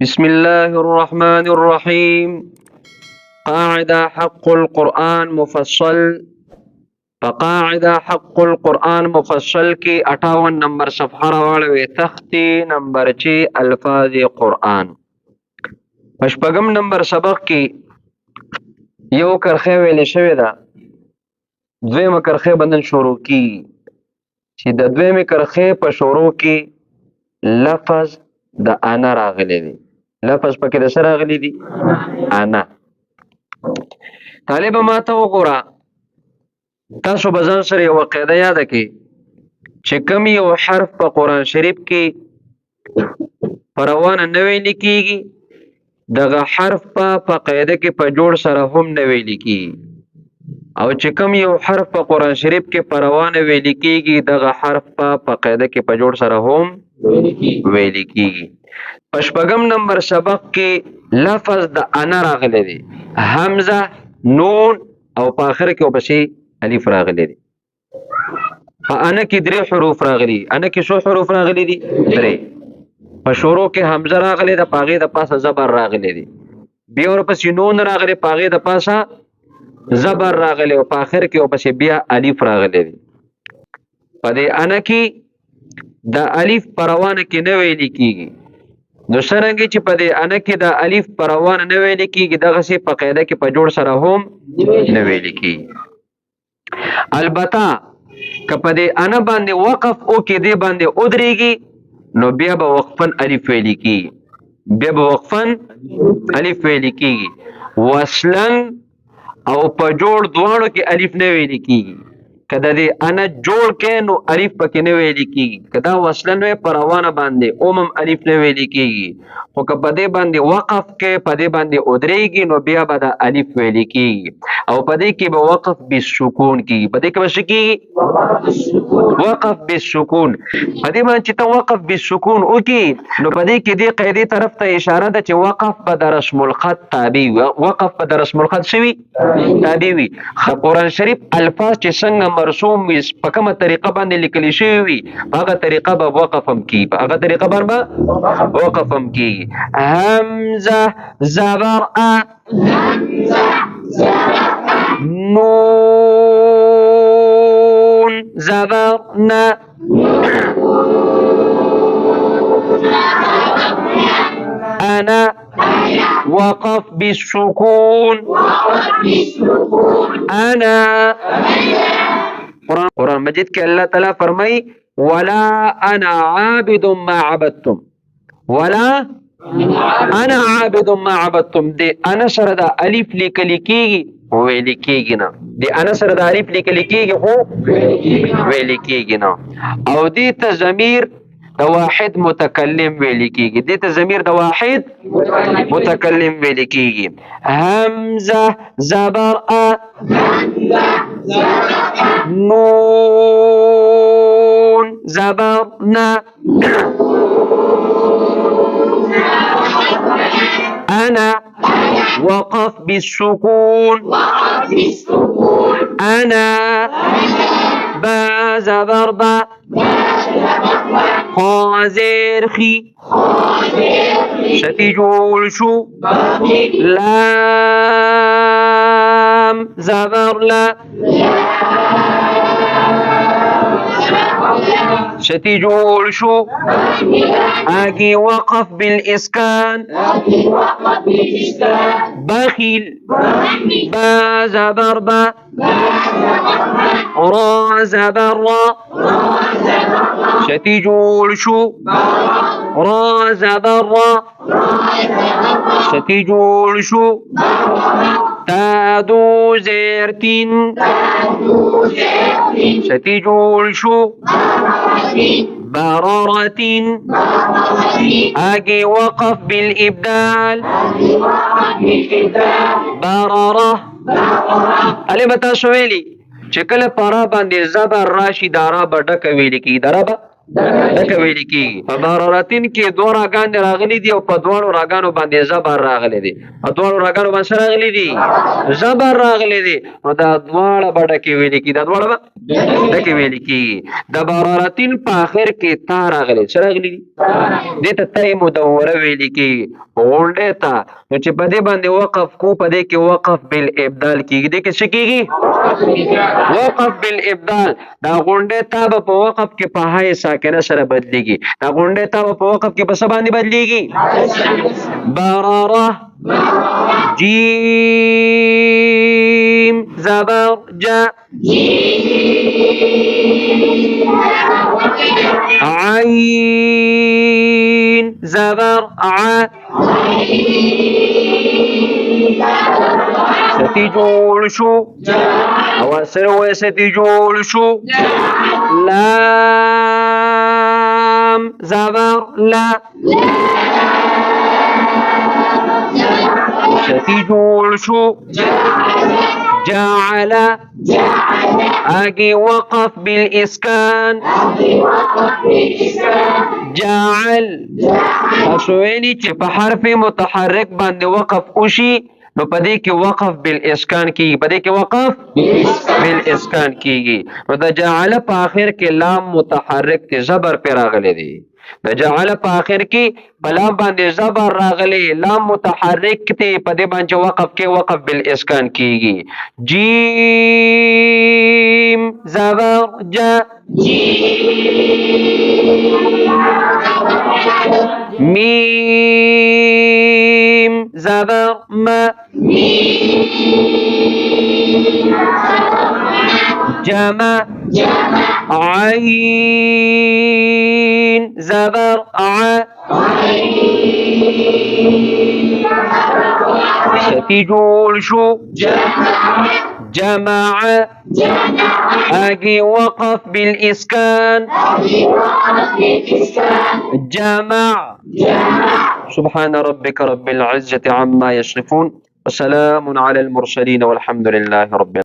بسم الله الرحمن الرحيم. قاعدة حق القرآن مفصل. فقاعدة حق القرآن مفصل کی 58 نمبر صفحه راوړوي. تختی نمبر 6 الفاظ قرآن. پشپغم نمبر سبق کی یو کرخه ویل شوی دا. دویمه کرخه بندن شروع کی چې د دویمه کرخه په شروع کی لفظ د انا راغلی دی. لفظ پکې د سره راغلی دی انا. طالب ما ته وګوره، تاسو به ځان سره یو قاعده یاد کړئ چې کوم یو حرف په قرآن شریف کې په روانه نه ویل کېږي، دغه حرف په قاعده کې په جوړ سره هم نه ویل کېږي، او چې کوم یو حرف په قرآن شریف کې په روانه ویل کېږي، دغه حرف په قاعده کې په جوړ سره هم ویل کېږي. پشپغم نمبر سبق کې لفظ د انا راغلی دی، حمزه، نون او په اخر کې ورپسې الف راغلی دی. په انا کې 3 حروف راغلي. انا کې څو حروف راغلي دي؟ 3. په شروع کې حمزه راغلی ده، په هغې د پاسه زبر راغلی دی. بیا ورپسې نون راغلی، په هغې د پاسه زبر راغلی، او په اخر کې ورپسې بیا الف راغلی دی. په دې انا کې د الف په روانه کې نه ویل کېږي. نو څرنګه چې په دې انا کې د الف په روانه نه ویل کېږي، دغسې په قاعده کې په جوړ سره هم نه ویل کېږي. البته که په دې انا باندې وقف وکړي، دې باندې ودرېږي، نو بیا به وقفن الف ویل کېږي. بیا به وقفن الف ویل کېږي. وصلن او په جوړ دواړو کې الف نه ویل کېږي. که د دې انا جوړ کې نو الف پکې نه ویل کېږي. که دا وصلن وی په روانه باندې اومم الف نه ویل کېږي، خو که په دې باندې وقف کې په دې باندې ودرېږي، نو بیا به د الف ویل کېږي، او په دې کې به وقف بالسکون کېږي. په دې کې به څه کېږي؟ وقف بالسکون. په دې باندې چې ته وقف بالسکون وکړي، نو په دې کې دې قاعدې طرف ته اشاره ده چې وقف به د رسم الخط تابع وي. وقف به د رسم الخط شوي تابع وي. قرآن شریف الفاظ چې څنګه مرسوم وي، په کومه طریقه باندې لیکل شوي وي، په هغه طریقه به وقف هم کېږي. په هغه طریقه باندې به وقف هم کېږي. همزه زبر ا، نون زبر نه، انا وقف بالسكون، انا. قرآن مجید کې الله تعالی فرمای ولا انا عابد ما عبدتم، ولا انا عابد ما عبدتم. دې انا سره د الف لیکل کېږي، ویل کېږي نه. دې انا سره د الف لیکل کېږي، خو ویل کېږي نه. او دې ته ضمیر د واحد متکلم ویل کېږي. دې ته ضمیر د واحد متکلم ویل کېږي. همزه زبر ا، نون زبر نه، انا وقف بالسكون، انا با زبر با، خازر خي شتي جول شو، لام زبر لا، شتي جول شو، اجي وقف بالاسكان، بخيل با زبر با، را زبر را، شتي جول شو، را زبر را، شتي جول شو، تادو زيرتين، شتي جول شو، بررة، اجي وقف بالابدال، بررة. علي بتا شويلي چې کله پارا باندې زبر راشي، دارا به ډکه ویل کېږي. دارا به دکه ویل کیږي. په ضرورتین کې دوه راګان راغلي دي او په دواړو راګانو باندې زبر راغلي دي. په دواړو راګانو باندې څه راغلي دي؟ زبر راغلي دي. نو دا دواړه به ډکې ویل کیږي. دا دواړه به ډکې ویل کیږي. د ضرورتین په اخر کې تا راغلي. څه راغلي دي؟ دې ته تای مدوره ویل کیږي. غونډې ته نو چې په دې باندې وقف کو په دې کې وقف بالابدال کیږي. دې کې څه کیږي؟ وقف بالابدال. دا غونډې تا به په وقف کې په هاي ساکنه سره بدلیږي. دا غونډې تا به په وقف کې په څه باندې بدلیږي؟ برره جیم زبر جا عين زبر ع ستي جوړ شو او سره وې ستي جوړ شو. لام زبر لا ستي جوړ شو. جعل اگي وقف بالاسكان. جعل اسوینی چې په حرف متحرک باندې وقف وشي نو پدې کې وقف بالاسکان کیږي. پدې کې وقف بالاسکان کیږي. نو د جعل په اخر کې لام متحرک ته زبر پر راغلي دي. د جعل په اخر کې په لام باندې زبر راغلي. لام متحرک ته پدې باندې وقف کې وقف بالاسکان کیږي. جیم زبر جا میم زبر ما جمع عين زبر ع ستي جوړ شو. جمع اجي وقف بالاسكان. جمع. سبحان ربك رب العزة عما يصفون وسلام على المرسلين والحمد لله رب العالمين.